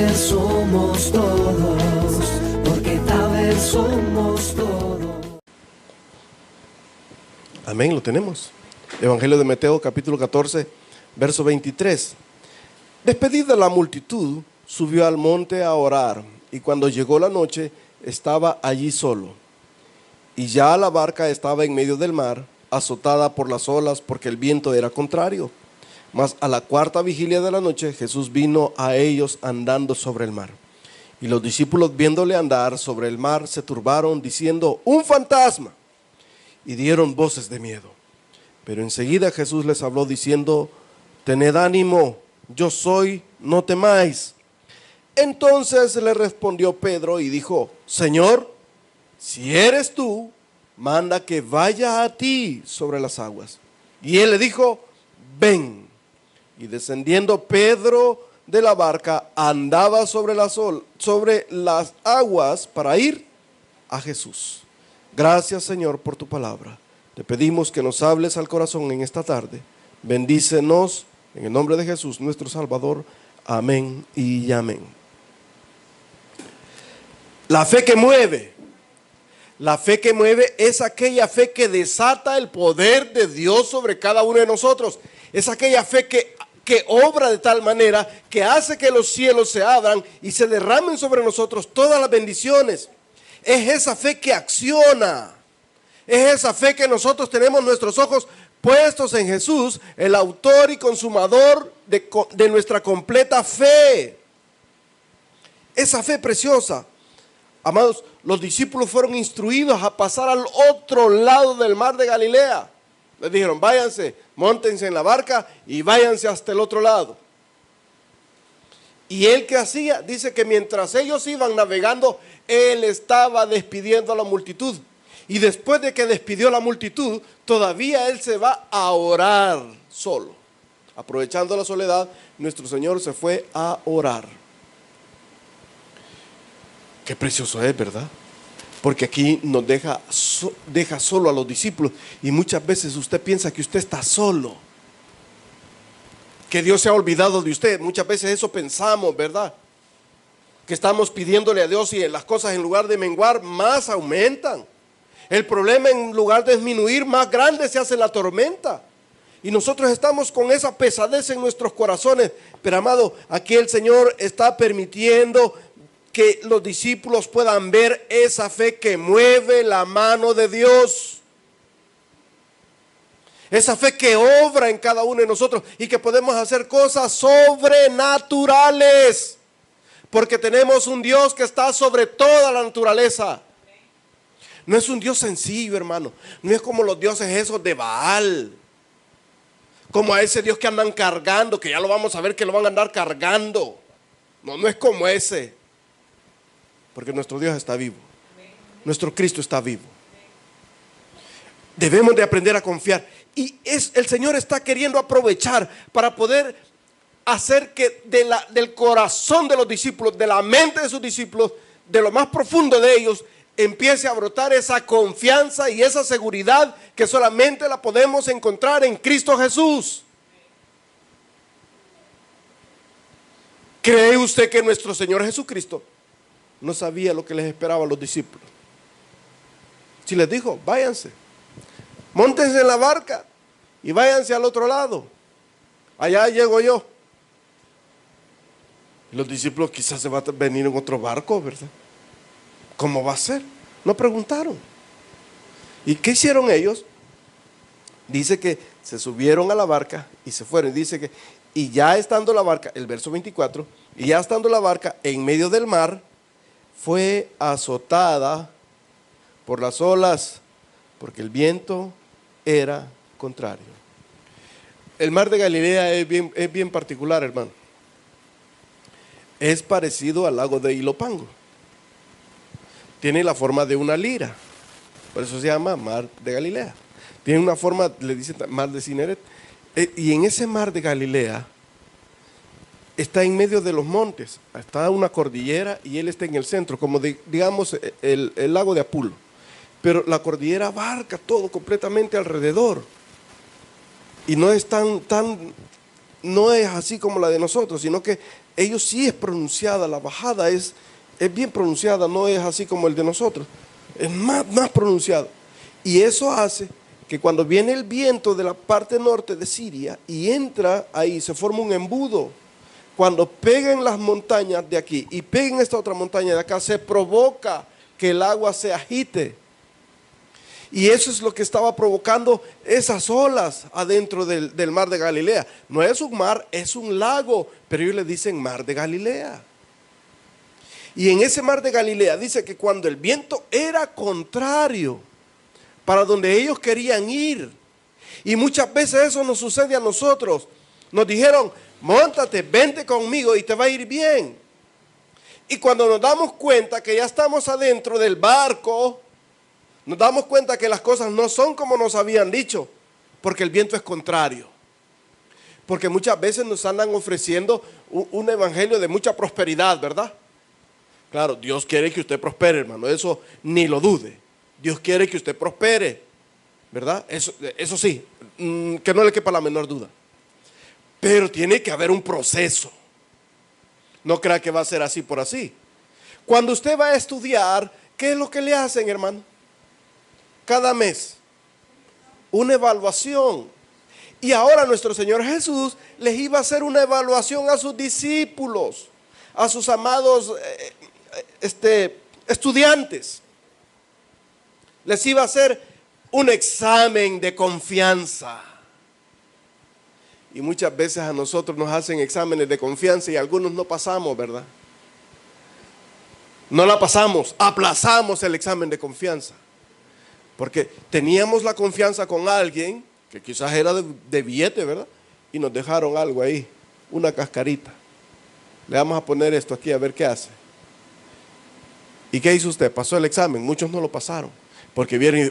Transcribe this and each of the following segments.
vez somos todos, porque tal vez somos todos. Amén, lo tenemos. Evangelio de Mateo, capítulo 14, verso 23. Despedida la multitud, subió al monte a orar, y cuando llegó la noche, estaba allí solo. Y ya la barca estaba en medio del mar, azotada por las olas, porque el viento era contrario. Mas a la cuarta vigilia de la noche, Jesús vino a ellos andando sobre el mar. Y los discípulos, viéndole andar sobre el mar, se turbaron, diciendo: ¡un fantasma! Y dieron voces de miedo. Pero enseguida Jesús les habló diciendo: tened ánimo, yo soy, no temáis. Entonces le respondió Pedro y dijo: Señor, si eres tú, manda que vaya a ti sobre las aguas. Y él le dijo: ven. Y descendiendo Pedro de la barca, andaba sobre las aguas para ir a Jesús. Gracias, Señor, por tu palabra. Te pedimos que nos hables al corazón en esta tarde. Bendícenos en el nombre de Jesús, nuestro Salvador. Amén y amén. La fe que mueve. La fe que mueve es aquella fe que desata el poder de Dios sobre cada uno de nosotros. Es aquella fe que obra de tal manera que hace que los cielos se abran y se derramen sobre nosotros todas las bendiciones. Es esa fe que acciona. Es esa fe que nosotros tenemos nuestros ojos puestos en Jesús, el autor y consumador de nuestra completa fe. Esa fe preciosa. Amados, los discípulos fueron instruidos a pasar al otro lado del mar de Galilea. Les dijeron: váyanse, móntense en la barca y váyanse hasta el otro lado. Y él, ¿qué hacía? Dice que mientras ellos iban navegando, él estaba despidiendo a la multitud. Y después de que despidió a la multitud, todavía él se va a orar solo. Aprovechando la soledad, nuestro Señor se fue a orar. Qué precioso es, ¿verdad? Porque aquí nos deja solo a los discípulos. Y muchas veces usted piensa que usted está solo, que Dios se ha olvidado de usted. Muchas veces eso pensamos, ¿verdad? Que estamos pidiéndole a Dios y las cosas, en lugar de menguar, más aumentan. El problema, en lugar de disminuir, más grande se hace la tormenta. Y nosotros estamos con esa pesadez en nuestros corazones. Pero, amado, aquí el Señor está permitiendo que los discípulos puedan ver esa fe que mueve la mano de Dios. Esa fe que obra en cada uno de nosotros y que podemos hacer cosas sobrenaturales. Porque tenemos un Dios que está sobre toda la naturaleza. No es un Dios sencillo, hermano. No es como los dioses esos de Baal. Como a ese Dios que andan cargando, que ya lo vamos a ver que lo van a andar cargando. No es como ese. Porque nuestro Dios está vivo. Nuestro Cristo está vivo. Debemos de aprender a confiar. Y el Señor está queriendo aprovechar para poder hacer que del corazón de los discípulos, de la mente de sus discípulos, de lo más profundo de ellos, empiece a brotar esa confianza y esa seguridad que solamente la podemos encontrar en Cristo Jesús. ¿Cree usted que nuestro Señor Jesucristo no sabía lo que les esperaba a los discípulos? Si les dijo: váyanse, móntense en la barca y váyanse al otro lado, allá llego yo. Y los discípulos: quizás se va a venir en otro barco, ¿verdad? ¿Cómo va a ser? No preguntaron. ¿Y qué hicieron ellos? Dice que se subieron a la barca y se fueron. Dice que, y ya estando la barca, el verso 24, y ya estando la barca en medio del mar, fue azotada por las olas, porque el viento era contrario. El mar de Galilea es bien particular, hermano. Es parecido al lago de Ilopango. Tiene la forma de una lira, por eso se llama mar de Galilea. Tiene una forma, le dicen mar de Cineret. Y en ese mar de Galilea está en medio de los montes, está una cordillera y él está en el centro, como digamos el lago de Apulo. Pero la cordillera abarca todo completamente alrededor. Y no es no es así como la de nosotros, sino que ellos sí es pronunciada, la bajada es bien pronunciada, no es así como el de nosotros, es más pronunciado. Y eso hace que cuando viene el viento de la parte norte de Siria y entra ahí, se forma un embudo. Cuando peguen las montañas de aquí y peguen esta otra montaña de acá, se provoca que el agua se agite. Y eso es lo que estaba provocando esas olas adentro del mar de Galilea. No es un mar, es un lago, pero ellos le dicen mar de Galilea. Y en ese mar de Galilea dice que cuando el viento era contrario para donde ellos querían ir, y muchas veces eso nos sucede a nosotros, nos dijeron, móntate, vente conmigo y te va a ir bien. Y cuando nos damos cuenta que ya estamos adentro del barco, nos damos cuenta que las cosas no son como nos habían dicho, porque el viento es contrario. Porque muchas veces nos andan ofreciendo un evangelio de mucha prosperidad, ¿verdad? Claro, Dios quiere que usted prospere, hermano, eso ni lo dude. Dios quiere que usted prospere, ¿verdad? Eso sí, que no le quepa la menor duda. Pero tiene que haber un proceso. No crea que va a ser así por así. Cuando usted va a estudiar, ¿qué es lo que le hacen, hermano? Cada mes, una evaluación. Y ahora nuestro Señor Jesús les iba a hacer una evaluación a sus discípulos, a sus amados estudiantes. Les iba a hacer un examen de confianza. Y muchas veces a nosotros nos hacen exámenes de confianza y algunos no pasamos, ¿verdad? No la pasamos, aplazamos el examen de confianza. Porque teníamos la confianza con alguien que quizás era de billete, ¿verdad? Y nos dejaron algo ahí, una cascarita. Le vamos a poner esto aquí a ver qué hace. ¿Y qué hizo usted? Pasó el examen. Muchos no lo pasaron. Porque vieron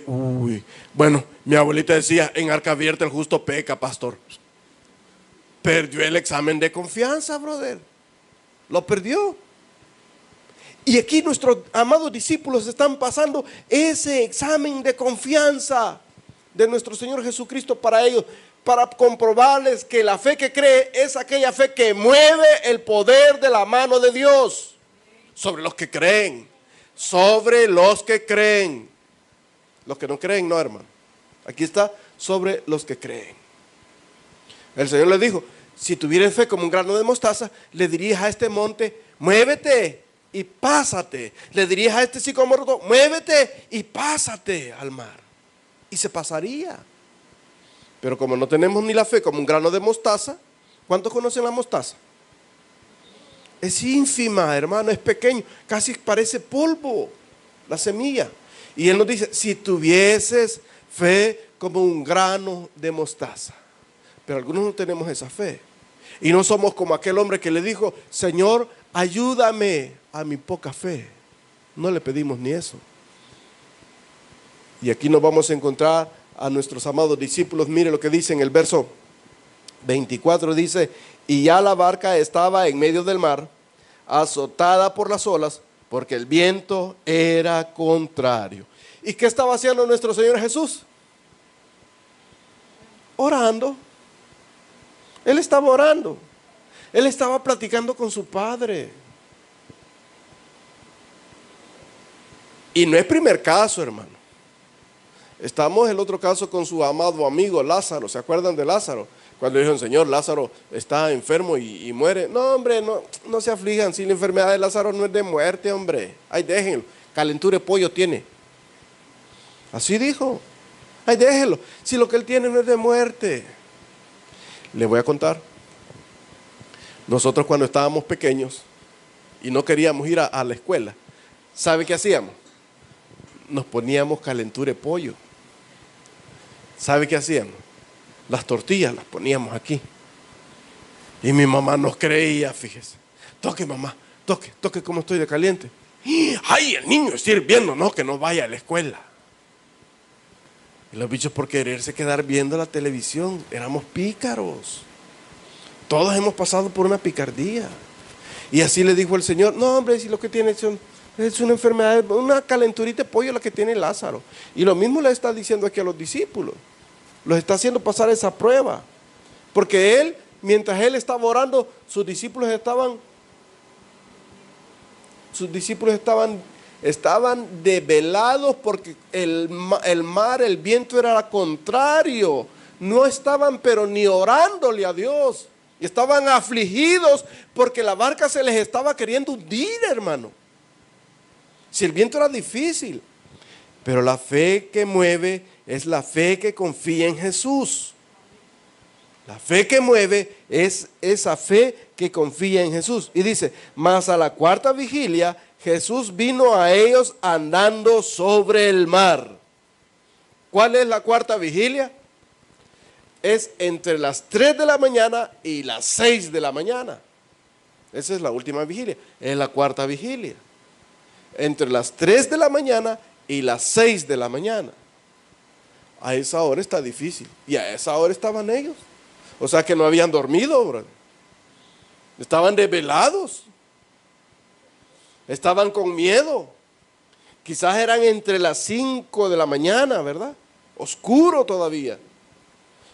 y, bueno, mi abuelita decía, en arca abierta el justo peca, pastor. Perdió el examen de confianza, brother. Lo perdió. Y aquí nuestros amados discípulos están pasando ese examen de confianza de nuestro Señor Jesucristo para ellos, para comprobarles que la fe que cree es aquella fe que mueve el poder de la mano de Dios sobre los que creen, sobre los que creen. Los que no creen, no, hermano. Aquí está, sobre los que creen. El Señor les dijo, si tuvieras fe como un grano de mostaza, le dirías a este monte, muévete y pásate. Le dirías a este sicómoro, muévete y pásate al mar. Y se pasaría. Pero como no tenemos ni la fe como un grano de mostaza, ¿cuántos conocen la mostaza? Es ínfima, hermano, es pequeño, casi parece polvo, la semilla. Y Él nos dice, si tuvieses fe como un grano de mostaza. Pero algunos no tenemos esa fe. Y no somos como aquel hombre que le dijo, Señor, ayúdame a mi poca fe. No le pedimos ni eso. Y aquí nos vamos a encontrar a nuestros amados discípulos. Mire lo que dice en el verso 24, dice, y ya la barca estaba en medio del mar, azotada por las olas, porque el viento era contrario. ¿Y qué estaba haciendo nuestro Señor Jesús? Orando. Él estaba orando. Él estaba platicando con su Padre. Y no es primer caso, hermano. Estamos en el otro caso con su amado amigo Lázaro. ¿Se acuerdan de Lázaro? Cuando dijeron, Señor, Lázaro está enfermo y muere. No, hombre, no se aflijan. Si la enfermedad de Lázaro no es de muerte, hombre. Ay, déjenlo. Calentura de pollo tiene. Así dijo. Ay, déjenlo. Si lo que él tiene no es de muerte. Le voy a contar. Nosotros cuando estábamos pequeños y no queríamos ir a la escuela, ¿sabe qué hacíamos? Nos poníamos calentura de pollo. ¿Sabe qué hacíamos? Las tortillas las poníamos aquí. Y mi mamá nos creía, fíjese. Toque, mamá, toque como estoy de caliente. ¡Ay, el niño está hirviendo! No, que no vaya a la escuela. Y los bichos por quererse quedar viendo la televisión, éramos pícaros. Todos hemos pasado por una picardía. Y así le dijo el Señor, no, hombre, si lo que tiene es una enfermedad, una calenturita de pollo la que tiene Lázaro. Y lo mismo le está diciendo aquí a los discípulos. Los está haciendo pasar esa prueba. Porque él, mientras él estaba orando, sus discípulos estaban sus discípulos estaban desvelados porque el mar, el viento era contrario. No estaban pero ni orándole a Dios. Estaban afligidos porque la barca se les estaba queriendo hundir, hermano. Si el viento era difícil. Pero la fe que mueve es la fe que confía en Jesús. La fe que mueve es esa fe que confía en Jesús. Y dice, mas a la cuarta vigilia, Jesús vino a ellos andando sobre el mar. ¿Cuál es la cuarta vigilia? Es entre las 3 de la mañana y las 6 de la mañana. Esa es la última vigilia. Es la cuarta vigilia. Entre las 3 de la mañana y las 6 de la mañana. A esa hora está difícil. Y a esa hora estaban ellos. O sea que no habían dormido, brother. Estaban desvelados. Estaban con miedo. Quizás eran entre las 5 de la mañana, ¿verdad? Oscuro todavía.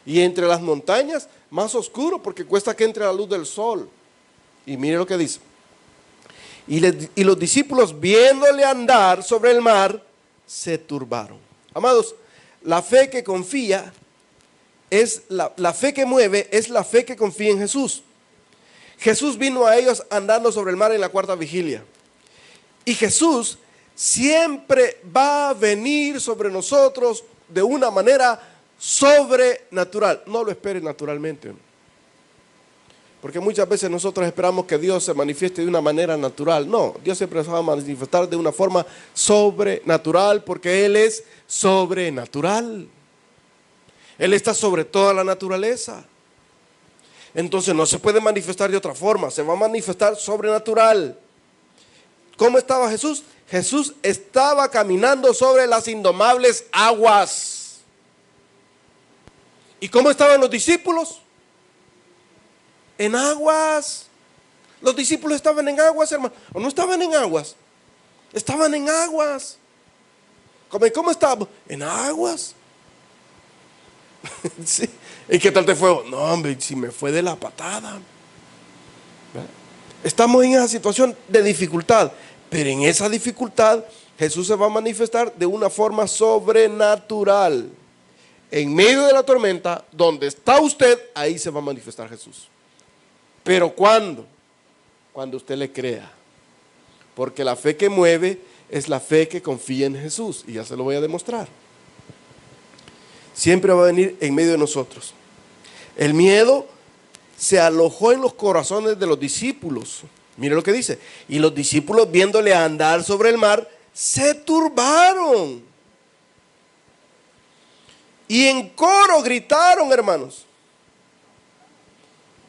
Y entre las montañas, más oscuro porque cuesta que entre la luz del sol. Y mire lo que dice. Y los discípulos, viéndole andar sobre el mar, se turbaron. Amados, la fe que confía es la fe que mueve, es la fe que confía en Jesús. Jesús vino a ellos andando sobre el mar en la cuarta vigilia. Y Jesús siempre va a venir sobre nosotros de una manera sobrenatural. No lo espere naturalmente. Porque muchas veces nosotros esperamos que Dios se manifieste de una manera natural. No, Dios siempre se va a manifestar de una forma sobrenatural porque Él es sobrenatural. Él está sobre toda la naturaleza. Entonces no se puede manifestar de otra forma, se va a manifestar sobrenatural. ¿Cómo estaba Jesús? Jesús estaba caminando sobre las indomables aguas. ¿Y cómo estaban los discípulos? En aguas. Los discípulos estaban en aguas, hermano. ¿O no estaban en aguas? Estaban en aguas. ¿Cómo estaban? En aguas. Sí. ¿Y qué tal te fue? No, hombre, si me fue de la patada. ¿Verdad? Estamos en esa situación de dificultad. Pero en esa dificultad Jesús se va a manifestar de una forma sobrenatural. En medio de la tormenta, donde está usted, ahí se va a manifestar Jesús. ¿Pero cuándo? Cuando usted le crea. Porque la fe que mueve es la fe que confía en Jesús. Y ya se lo voy a demostrar. Siempre va a venir en medio de nosotros. El miedo se alojó en los corazones de los discípulos. Mire lo que dice. Y los discípulos, viéndole andar sobre el mar, se turbaron. Y en coro gritaron, hermanos: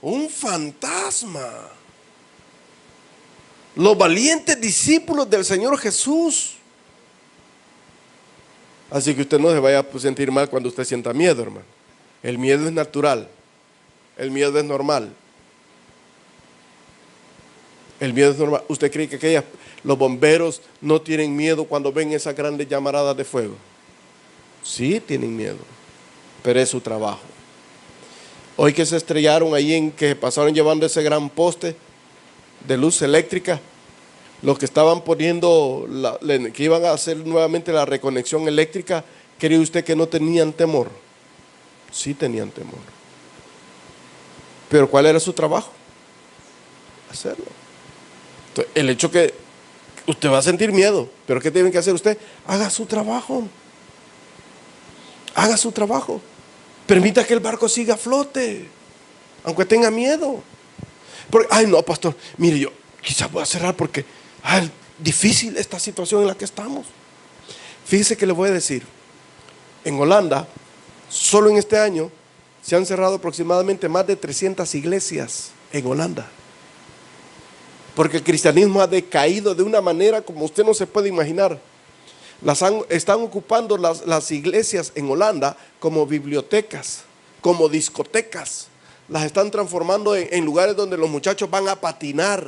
un fantasma. Los valientes discípulos del Señor Jesús. Así que usted no se vaya a sentir mal cuando usted sienta miedo, hermano. El miedo es natural. El miedo es normal. El miedo es normal. ¿Usted cree que los bomberos no tienen miedo cuando ven esas grandes llamaradas de fuego? Sí, tienen miedo, pero es su trabajo. Hoy que se estrellaron ahí, que pasaron llevando ese gran poste de luz eléctrica, los que estaban poniendo, que iban a hacer nuevamente la reconexión eléctrica, ¿cree usted que no tenían temor? Sí tenían temor. Pero ¿cuál era su trabajo? Hacerlo. Entonces, el hecho que usted va a sentir miedo, pero ¿qué tiene que hacer usted? Haga su trabajo. Haga su trabajo. Permita que el barco siga a flote, aunque tenga miedo. Porque, ay no, pastor, mire, yo quizás voy a cerrar porque es difícil esta situación en la que estamos. Fíjese que le voy a decir, en Holanda, solo en este año, se han cerrado aproximadamente más de 300 iglesias en Holanda. Porque el cristianismo ha decaído de una manera como usted no se puede imaginar. Están ocupando las iglesias en Holanda como bibliotecas, como discotecas. Las están transformando en lugares donde los muchachos van a patinar.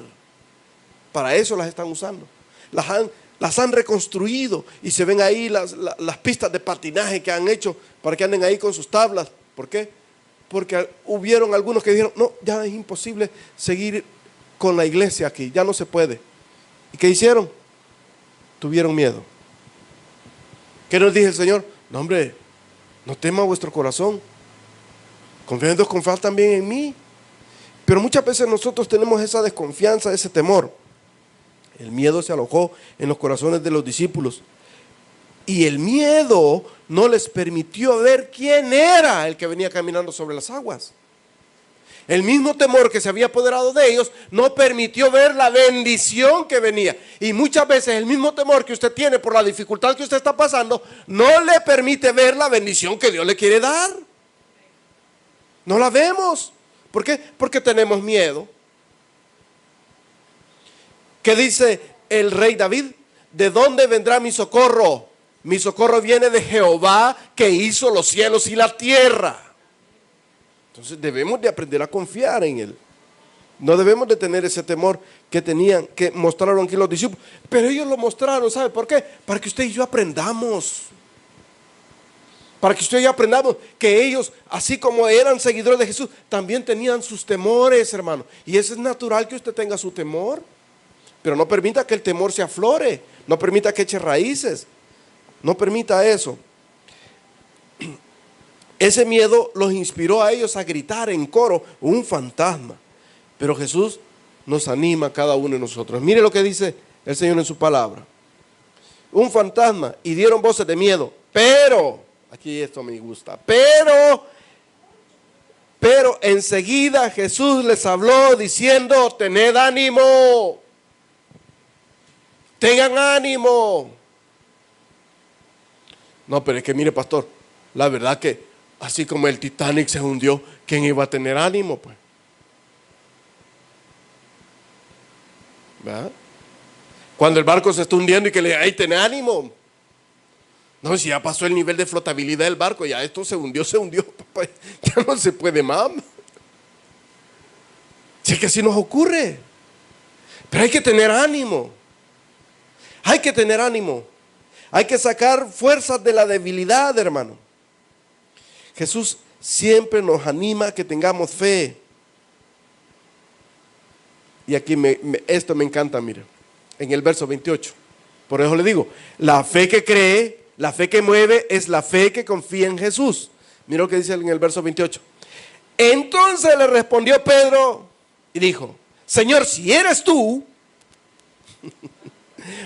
Para eso las están usando. Las han reconstruido y se ven ahí las pistas de patinaje que han hecho para que anden ahí con sus tablas. ¿Por qué? Porque hubieron algunos que dijeron, no, ya es imposible seguir con la iglesia aquí, ya no se puede. ¿Y qué hicieron? Tuvieron miedo. ¿Qué nos dice el Señor? No, hombre, no tema vuestro corazón. Confía en Dios, confía también en mí. Pero muchas veces nosotros tenemos esa desconfianza, ese temor. El miedo se alojó en los corazones de los discípulos. Y el miedo no les permitió ver quién era el que venía caminando sobre las aguas. El mismo temor que se había apoderado de ellos no permitió ver la bendición que venía. Y muchas veces el mismo temor que usted tiene por la dificultad que usted está pasando no le permite ver la bendición que Dios le quiere dar. No la vemos. ¿Por qué? Porque tenemos miedo. ¿Qué dice el rey David? ¿De dónde vendrá mi socorro? Mi socorro viene de Jehová, que hizo los cielos y la tierra. Entonces debemos de aprender a confiar en Él. No debemos de tener ese temor que mostraron aquí los discípulos. Pero ellos lo mostraron, ¿sabe por qué? Para que usted y yo aprendamos. Para que usted y yo aprendamos que ellos, así como eran seguidores de Jesús, también tenían sus temores, hermano. Y eso es natural, que usted tenga su temor. Pero no permita que el temor se aflore. No permita que eche raíces. No permita eso. Ese miedo los inspiró a ellos a gritar en coro: un fantasma. Pero Jesús nos anima a cada uno de nosotros. Mire lo que dice el Señor en su palabra: un fantasma, y dieron voces de miedo. Pero, aquí esto me gusta, pero enseguida Jesús les habló diciendo: tened ánimo, tengan ánimo. No, pero es que mire, pastor, la verdad que así como el Titanic se hundió, ¿quién iba a tener ánimo, pues? ¿Verdad? Cuando el barco se está hundiendo y que le diga: ¡ay, ten ánimo! No, si ya pasó el nivel de flotabilidad del barco, ya esto se hundió, papá, ya no se puede más. Si es que así nos ocurre. Pero hay que tener ánimo. Hay que tener ánimo. Hay que sacar fuerzas de la debilidad, hermano. Jesús siempre nos anima a que tengamos fe. Y aquí esto me encanta, mire, en el verso 28. Por eso le digo, la fe que cree, la fe que mueve, es la fe que confía en Jesús. Mira lo que dice en el verso 28. Entonces le respondió Pedro y dijo: Señor, si eres tú,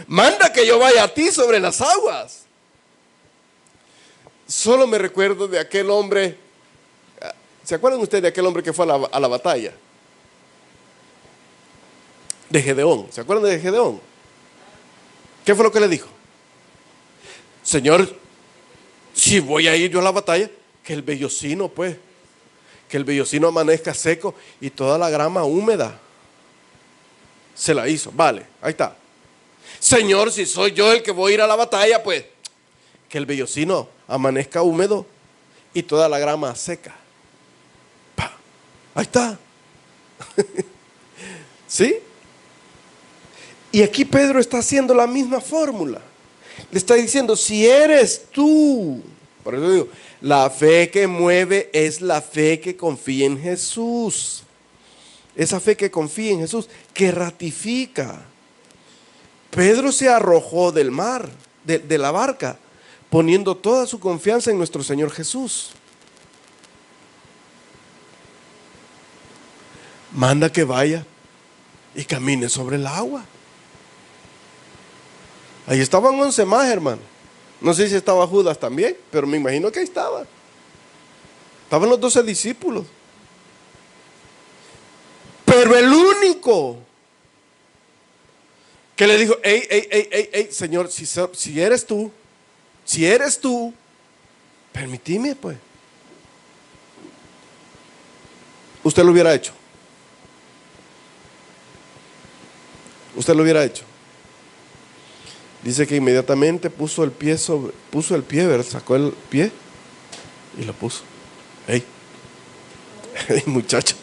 manda que yo vaya a ti sobre las aguas. Solo me recuerdo de aquel hombre. ¿Se acuerdan ustedes de aquel hombre que fue a la batalla? De Gedeón. ¿Se acuerdan de Gedeón? ¿Qué fue lo que le dijo? Señor, si voy a ir yo a la batalla, que el vellocino, pues, que el vellocino amanezca seco y toda la grama húmeda. Se la hizo, vale, ahí está. Señor, si soy yo el que voy a ir a la batalla, pues, que el vellocino amanezca húmedo y toda la grama seca. ¡Pah! Ahí está. ¿Sí? Y aquí Pedro está haciendo la misma fórmula. Le está diciendo: si eres tú. Por eso digo, la fe que mueve es la fe que confía en Jesús. Esa fe que confía en Jesús, que ratifica. Pedro se arrojó del mar, de la barca, poniendo toda su confianza en nuestro Señor Jesús. Manda que vaya y camine sobre el agua. Ahí estaban 11 más, hermano. No sé si estaba Judas también, pero me imagino que ahí estaba. Estaban los 12 discípulos. Pero el único que le dijo: ey, Señor, si eres tú, permitime, pues. Usted lo hubiera hecho. Usted lo hubiera hecho. Dice que inmediatamente puso el pie, ¿verdad? Sacó el pie y lo puso. Ey, muchacho,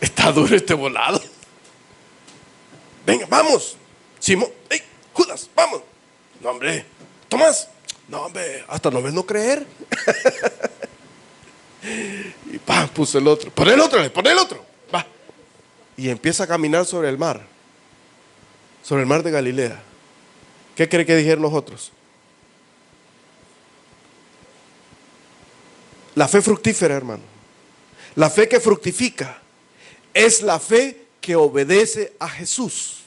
está duro este volado. Venga, vamos. Simón, ey, Judas, vamos. No, hombre, Tomás. No, hombre, hasta no ves no creer. Y ¡pam! Puso el otro. Pon el otro. Va. Y empieza a caminar sobre el mar. sobre el mar de Galilea. ¿Qué cree que dijeron los otros? La fe fructífera, hermano. La fe que fructifica es la fe que obedece a Jesús.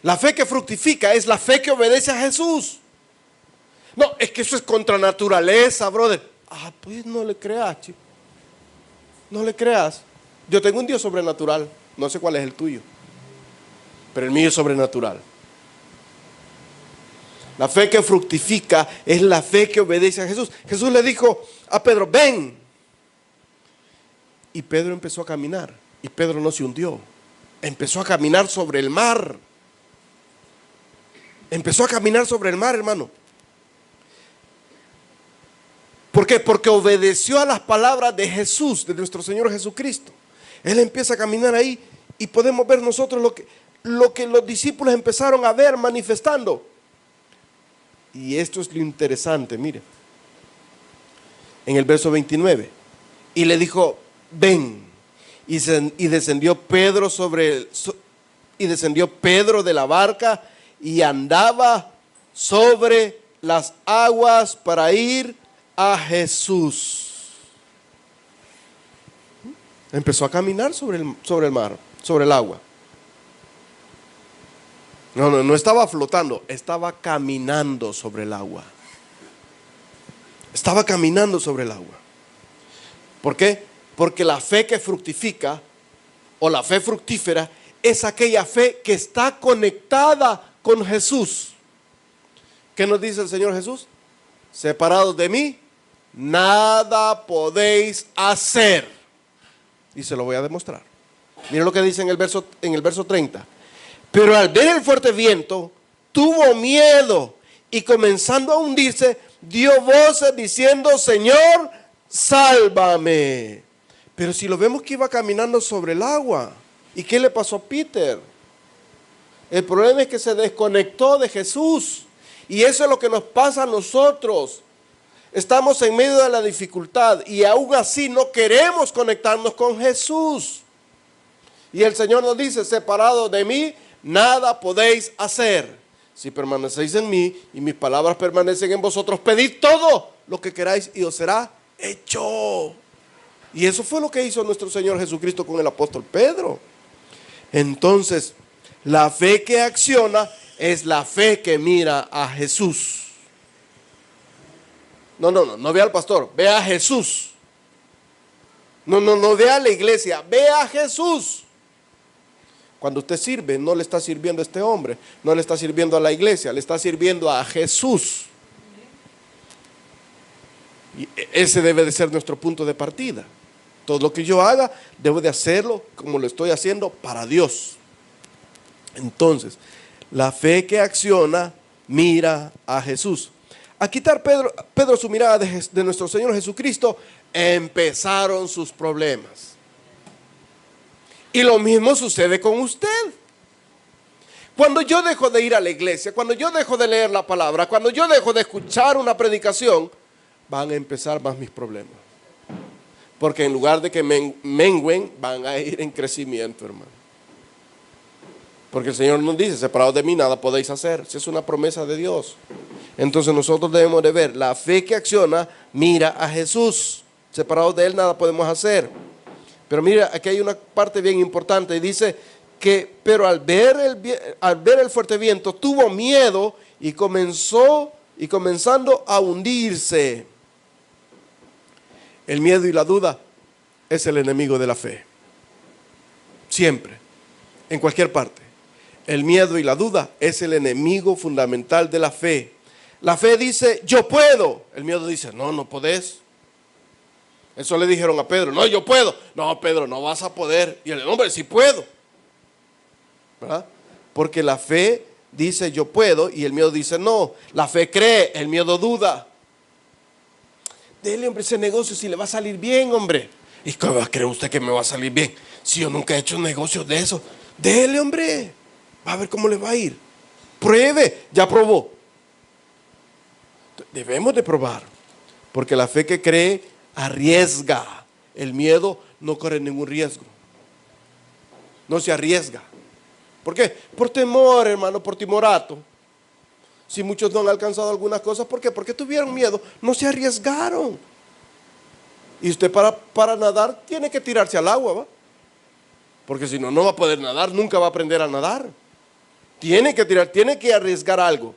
La fe que fructifica es la fe que obedece a Jesús. No, es que eso es contra naturaleza, brother. Ah, pues no le creas, chico. No le creas. Yo tengo un Dios sobrenatural. No sé cuál es el tuyo, pero el mío es sobrenatural. La fe que fructifica es la fe que obedece a Jesús. Jesús le dijo a Pedro, ven. Y Pedro empezó a caminar. Y Pedro no se hundió. Empezó a caminar sobre el mar. Empezó a caminar sobre el mar, hermano. ¿Por qué? Porque obedeció a las palabras de Jesús, de nuestro Señor Jesucristo. Él empieza a caminar ahí y podemos ver nosotros lo que los discípulos empezaron a ver manifestando. Y esto es lo interesante, mire. En el verso 29. Y le dijo, ven. Y descendió Pedro de la barca y andaba sobre las aguas para ir a Jesús. Empezó a caminar sobre el mar, sobre el agua. No estaba flotando, estaba caminando sobre el agua. Estaba caminando sobre el agua. ¿Por qué? Porque la fe que fructifica o la fe fructífera es aquella fe que está conectada con Jesús. ¿Qué nos dice el Señor Jesús? Separados de mí, nada podéis hacer. Y se lo voy a demostrar. Miren lo que dice en el verso 30. Pero al ver el fuerte viento, tuvo miedo y comenzando a hundirse, dio voces diciendo, Señor, sálvame. Pero si lo vemos que iba caminando sobre el agua. ¿Y qué le pasó a Peter? El problema es que se desconectó de Jesús. Y eso es lo que nos pasa a nosotros. Estamos en medio de la dificultad y aún así no queremos conectarnos con Jesús. Y el Señor nos dice, separados de mí, nada podéis hacer. Si permanecéis en mí y mis palabras permanecen en vosotros, pedid todo lo que queráis y os será hecho. Y eso fue lo que hizo nuestro Señor Jesucristo con el apóstol Pedro. Entonces, la fe que acciona es la fe que mira a Jesús. No ve al pastor, ve a Jesús. No ve a la iglesia, ve a Jesús. Cuando usted sirve, no le está sirviendo a este hombre, no le está sirviendo a la iglesia, le está sirviendo a Jesús. Y ese debe de ser nuestro punto de partida. Todo lo que yo haga, debo de hacerlo como lo estoy haciendo para Dios. Entonces, la fe que acciona, mira a Jesús. A quitar Pedro su mirada de nuestro Señor Jesucristo, empezaron sus problemas. Y lo mismo sucede con usted. Cuando yo dejo de ir a la iglesia, cuando yo dejo de leer la palabra, cuando yo dejo de escuchar una predicación, van a empezar más mis problemas. Porque en lugar de que mengüen, van a ir en crecimiento, hermano. Porque el Señor nos dice, separados de mí nada podéis hacer. Esa es una promesa de Dios. Entonces nosotros debemos de ver, la fe que acciona, mira a Jesús. Separados de Él nada podemos hacer. Pero mira, aquí hay una parte bien importante. Y dice que, pero al ver el fuerte viento, tuvo miedo y comenzando a hundirse. El miedo y la duda es el enemigo de la fe. Siempre, en cualquier parte. El miedo y la duda es el enemigo fundamental de la fe. La fe dice, yo puedo. El miedo dice, no podés. Eso le dijeron a Pedro, no, yo puedo. No, Pedro, no vas a poder. Y él, hombre, sí puedo. ¿Verdad? Porque la fe dice, yo puedo, y el miedo dice, no. La fe cree, el miedo duda. Dele, hombre, ese negocio si le va a salir bien, hombre. ¿Y cómo cree usted que me va a salir bien? Si yo nunca he hecho un negocio de eso. Dele, hombre. Va a ver cómo le va a ir. Pruebe, ya probó. Debemos de probar. Porque la fe que cree arriesga. El miedo no corre ningún riesgo. No se arriesga. ¿Por qué? Por temor, hermano, por timorato. Si muchos no han alcanzado algunas cosas, ¿por qué? Porque tuvieron miedo, no se arriesgaron. Y usted para nadar tiene que tirarse al agua, ¿va? Porque si no, no va a poder nadar, nunca va a aprender a nadar. Tiene que arriesgar algo.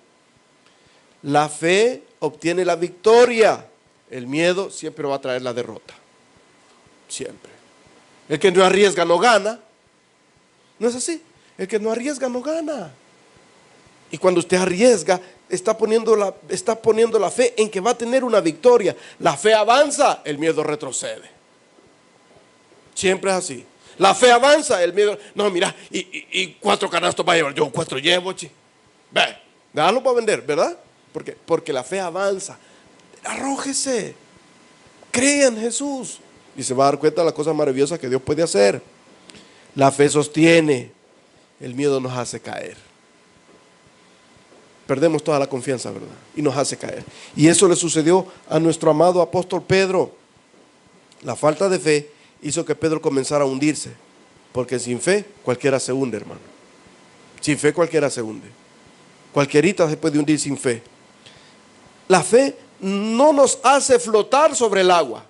La fe obtiene la victoria. El miedo siempre va a traer la derrota. Siempre. El que no arriesga no gana. ¿No es así? El que no arriesga no gana. Y cuando usted arriesga, está poniendo la fe en que va a tener una victoria. La fe avanza, el miedo retrocede. Siempre es así. La fe avanza, el miedo. No, mira, y 4 canastos va a llevar. Yo 4 llevo, chi. Ve, déjalo para vender, ¿verdad? Porque la fe avanza. Arrójese. Crea en Jesús. Y se va a dar cuenta de las cosas maravillosas que Dios puede hacer. La fe sostiene. El miedo nos hace caer. Perdemos toda la confianza, ¿verdad? Y nos hace caer. Y eso le sucedió a nuestro amado apóstol Pedro. La falta de fe hizo que Pedro comenzara a hundirse. Porque sin fe cualquiera se hunde, hermano. Sin fe cualquiera se hunde. Cualquierita se puede hundir sin fe. La fe no nos hace flotar sobre el agua.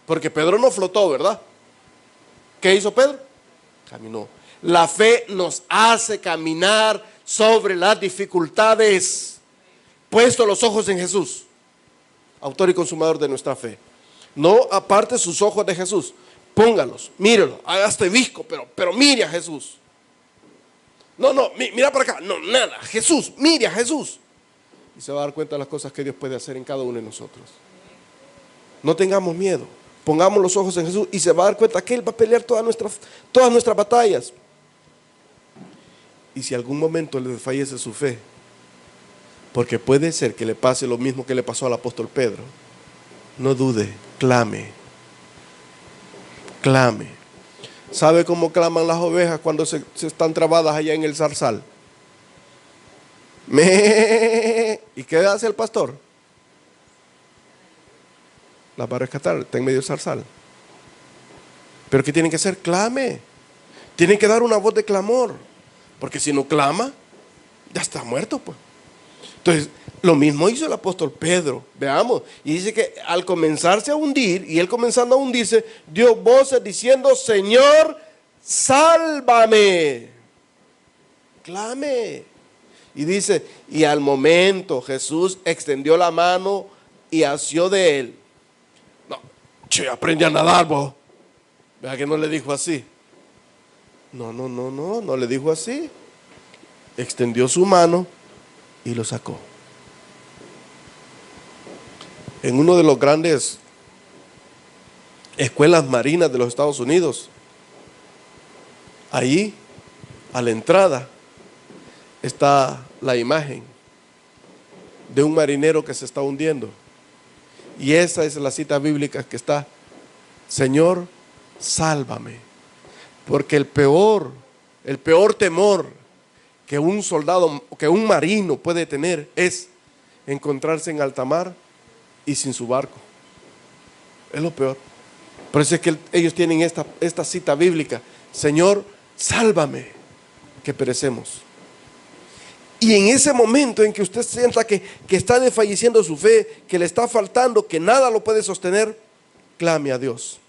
Porque Pedro no flotó, ¿verdad? ¿Qué hizo Pedro? Caminó. La fe nos hace caminar sobre las dificultades, puesto los ojos en Jesús, autor y consumador de nuestra fe. No aparte sus ojos de Jesús, póngalos, mírelo, hágase visco, pero mire a Jesús. No, mira para acá, no, nada, Jesús, mire a Jesús. Y se va a dar cuenta de las cosas que Dios puede hacer en cada uno de nosotros. No tengamos miedo, pongamos los ojos en Jesús y se va a dar cuenta que Él va a pelear todas nuestras batallas. Y si algún momento le desfallece su fe, porque puede ser que le pase lo mismo que le pasó al apóstol Pedro, no dude, clame. Clame. ¿Sabe cómo claman las ovejas cuando se están trabadas allá en el zarzal? ¿Y qué hace el pastor? Las va a rescatar, está en medio del zarzal. ¿Pero qué tienen que hacer? Clame. Tienen que dar una voz de clamor. Porque si no clama, ya está muerto, pues. Entonces, lo mismo hizo el apóstol Pedro. Veamos. Y dice que al comenzarse a hundir, y él comenzando a hundirse, dio voces diciendo: Señor, sálvame. Clame. Y dice, y al momento Jesús extendió la mano y asió de él. No, aprende a nadar, vos. Vea que no le dijo así. No le dijo así. Extendió su mano y lo sacó. En uno de los grandes escuelas marinas de los Estados Unidos, ahí a la entrada está la imagen de un marinero que se está hundiendo. Y esa es la cita bíblica que está: Señor, sálvame. Porque el peor temor que un soldado, que un marino puede tener es encontrarse en alta mar y sin su barco. Es lo peor. Por eso es que ellos tienen esta cita bíblica: Señor, sálvame, que perecemos. Y en ese momento en que usted sienta que está desfalleciendo su fe, que le está faltando, que nada lo puede sostener, clame a Dios.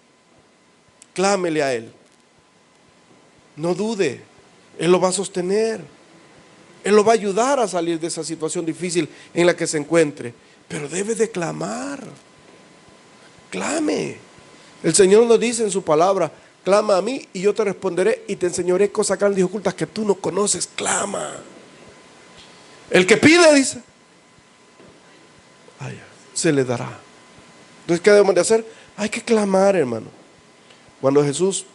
Clámele a Él. No dude, Él lo va a sostener. Él lo va a ayudar a salir de esa situación difícil en la que se encuentre. Pero debe de clamar. Clame. El Señor nos dice en su palabra: clama a mí y yo te responderé y te enseñaré cosas grandes y ocultas que tú no conoces. Clama. El que pide, dice, se le dará. Entonces, ¿qué debemos de hacer? Hay que clamar, hermano. Cuando Jesús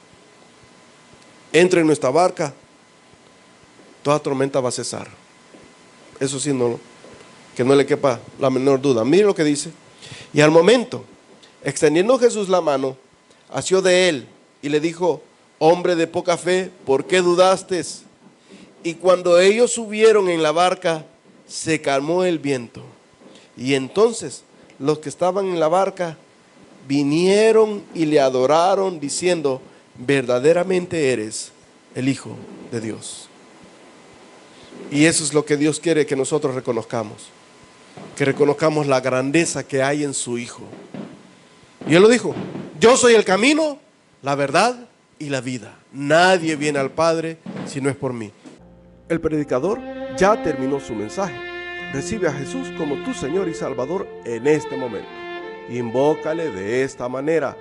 entre en nuestra barca, toda tormenta va a cesar. Eso sí, que no le quepa la menor duda. Mire lo que dice: y al momento, extendiendo Jesús la mano, asió de él y le dijo: hombre de poca fe, ¿por qué dudaste? Y cuando ellos subieron en la barca, se calmó el viento. Y entonces los que estaban en la barca vinieron y le adoraron, diciendo: verdaderamente eres el Hijo de Dios. Y eso es lo que Dios quiere que nosotros reconozcamos. Que reconozcamos la grandeza que hay en su Hijo. Y Él lo dijo: yo soy el camino, la verdad y la vida. Nadie viene al Padre si no es por mí. El predicador ya terminó su mensaje. Recibe a Jesús como tu Señor y Salvador en este momento. Invócale de esta manera: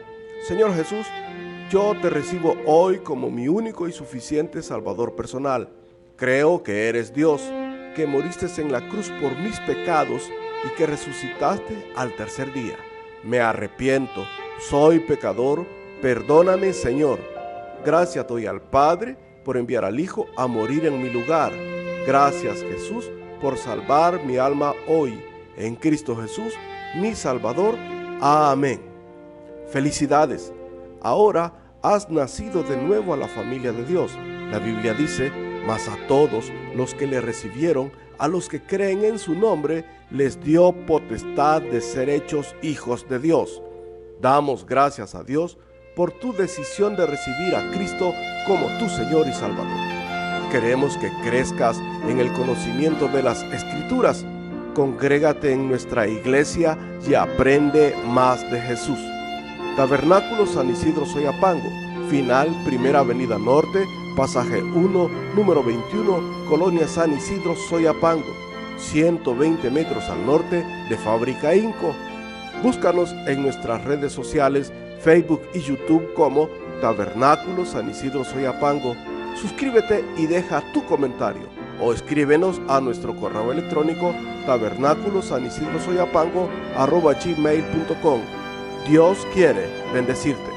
Señor Jesús, yo te recibo hoy como mi único y suficiente Salvador personal. Creo que eres Dios, que moriste en la cruz por mis pecados y que resucitaste al tercer día. Me arrepiento, soy pecador, perdóname, Señor. Gracias doy al Padre por enviar al Hijo a morir en mi lugar. Gracias, Jesús, por salvar mi alma hoy. En Cristo Jesús, mi Salvador. Amén. Felicidades. Ahora has nacido de nuevo a la familia de Dios. La Biblia dice: mas a todos los que le recibieron, a los que creen en su nombre, les dio potestad de ser hechos hijos de Dios. Damos gracias a Dios por tu decisión de recibir a Cristo como tu Señor y Salvador. Queremos que crezcas en el conocimiento de las Escrituras. Congrégate en nuestra iglesia y aprende más de Jesús. Tabernáculo San Isidro Soyapango, final Primera Avenida Norte, pasaje 1, número 21, Colonia San Isidro Soyapango, 120 metros al norte de Fábrica Inco. Búscanos en nuestras redes sociales, Facebook y YouTube como Tabernáculo San Isidro Soyapango. Suscríbete y deja tu comentario o escríbenos a nuestro correo electrónico tabernáculosanisigrosoyapango@gmail.com. Dios quiere bendecirte.